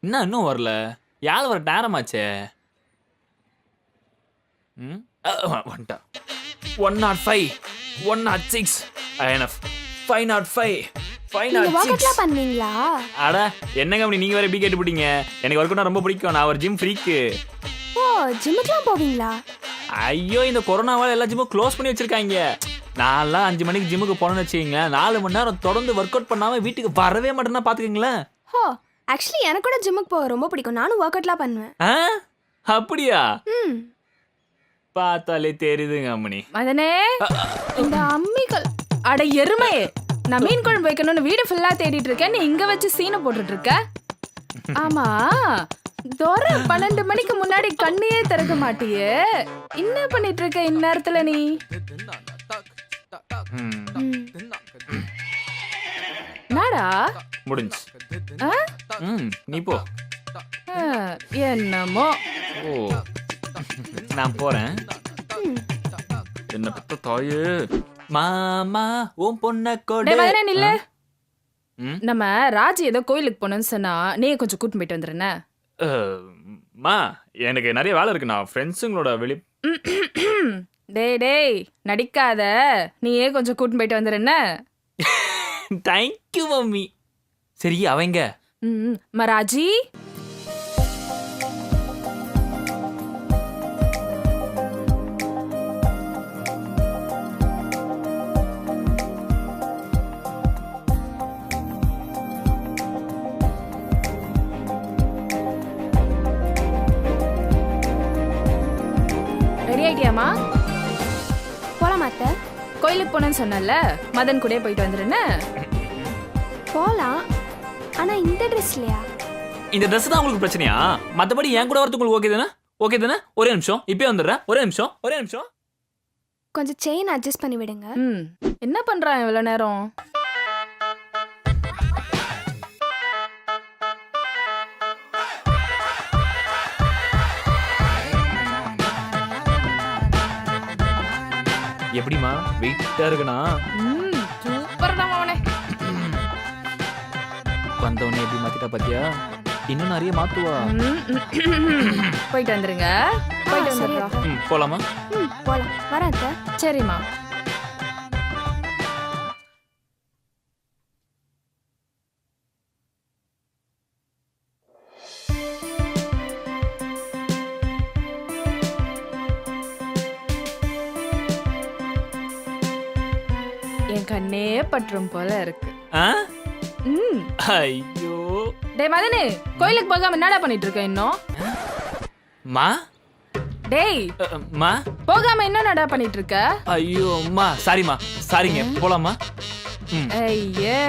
இன்னும் வரல. யாழ் வர நேரமாச்சே. வந்துட்டா. 105, 106, INF, 505, நீங்க ஒர்க் 506. அவுட்லாம் பண்ணுவீங்களா? அட என்னங்க அப்படி நீங்க வேற எப்படி கேட்டுப்பிட்டீங்க? எனக்கு ஒர்க் அவுட் ரொம்ப பிடிக்கும். நான் ஒரு ஜிம் ஃப்ரீக்கு. ஓ, ஜிம்முக்குலாம் போவீங்களா? ஐயோ இந்த கொரோனாவால எல்லா ஜிம்மும் க்ளோஸ் பண்ணி வச்சிருக்காங்க. நான்லாம் 5 மணிக்கு ஜிம்முக்கு போனேன்னு வச்சுக்கீங்க, 4 மணி நேரம் தொடர்ந்து ஒர்க் அவுட் பண்ணாம வீட்டுக்கு வரவே மாட்டேன்னா பாத்துக்கீங்களேன். ஹோ, ஆக்சுவலி எனக்கு கூட ஜிம்முக்கு போக ரொம்ப பிடிக்கும். நானும் ஒர்க் அவுட்லாம் பண்ணுவேன். ஆ? அப்படியா? ம். பார்த்தாலே தெரியுதுங்க அம்மணி. மதனே, இந்த அம்மிகள் அட எருமையே, நான் மீன் குழம்பு வைக்கணும்னு வீடு ஃபுல்லா தேடிட்டு இருக்கேன், நீ இங்க வச்சு சீனை போட்டுட்டு இருக்க. ஆமா, தோற 12 மணிக்கு முன்னாடி கண்ணையே திறக்க மாட்டியே, என்ன பண்ணிட்டு இருக்க இந்நேரத்துல நீ? ம், நாடா முடிஞ்சு. ஆ? நீ போ. ஆ, என்னமோ. ஓ நான் போறேன். என்ன பத்த தாயே. மாமா உன் பொண்ண கொடு. டேய் மதனே நில்லு. ம்? நம்ம ராஜி ஏதோ கோயிலுக்கு போகணும்னு சொன்னா நீ கொஞ்சம் கூட்டிட்டு போயிட்டு வந்துடுறேன். மா எனக்கு நிறைய வேலை இருக்கு. நான் ஃப்ரெண்ட்ஸுங்களோட டேய் நடிக்காத, நீயே கொஞ்சம் கூட்டிட்டு போயிட்டு வந்துடுறேன். Thank you mummy. சரி அவங்க மராஜி ரெடி ஆயிட்டியாமா? போலாம் அத்தை. கோயிலுக்கு போனேன்னு சொன்னல, மதன் கூட போயிட்டு வந்துடுறேன். போலாம். ஆனா இந்த ட்ரெஸ்லையா? இந்த ட்ரெஸ் தான் உங்களுக்கு பிரச்சனையா? மற்றபடி என் கூட வரது உங்களுக்கு ஓகே தானே? ஓகே தானே? ஒரே நிமிஷம் இப்பயே வந்துடுறேன். ஒரே நிமிஷம். கொஞ்சம் செயின் அட்ஜஸ்ட் பண்ணி விடுங்க. என்ன பண்றான் இவ்வளவு நேரம்? எப்படிமா வெயிட்டா இருக்குண்ணா? சூப்பர் தான் அவனே. வந்தவனே எப்படி மாத்திட்டா பாத்தியா? இன்னும் நிறைய மாத்துவா. போயிட்டு வந்துருங்க. போயிட்டு சரி வந்துடுறோம். அத்தை. போலாமா? போலாம். வரேன் அத்தை. சரிம்மா. என் கண்ணே பற்றும் போல இருக்கு. ஆ? ம். ஐயோ டேய் மதனு, கோயிலுக்கு போகாம என்னடா பண்ணிட்டு இருக்க இன்னும்? மா டேய் மா போகாம என்னடா பண்ணிட்டு இருக்க? ஐயோ அம்மா சாரிம்மா. சாரிங்க. போலாமா? ஐயே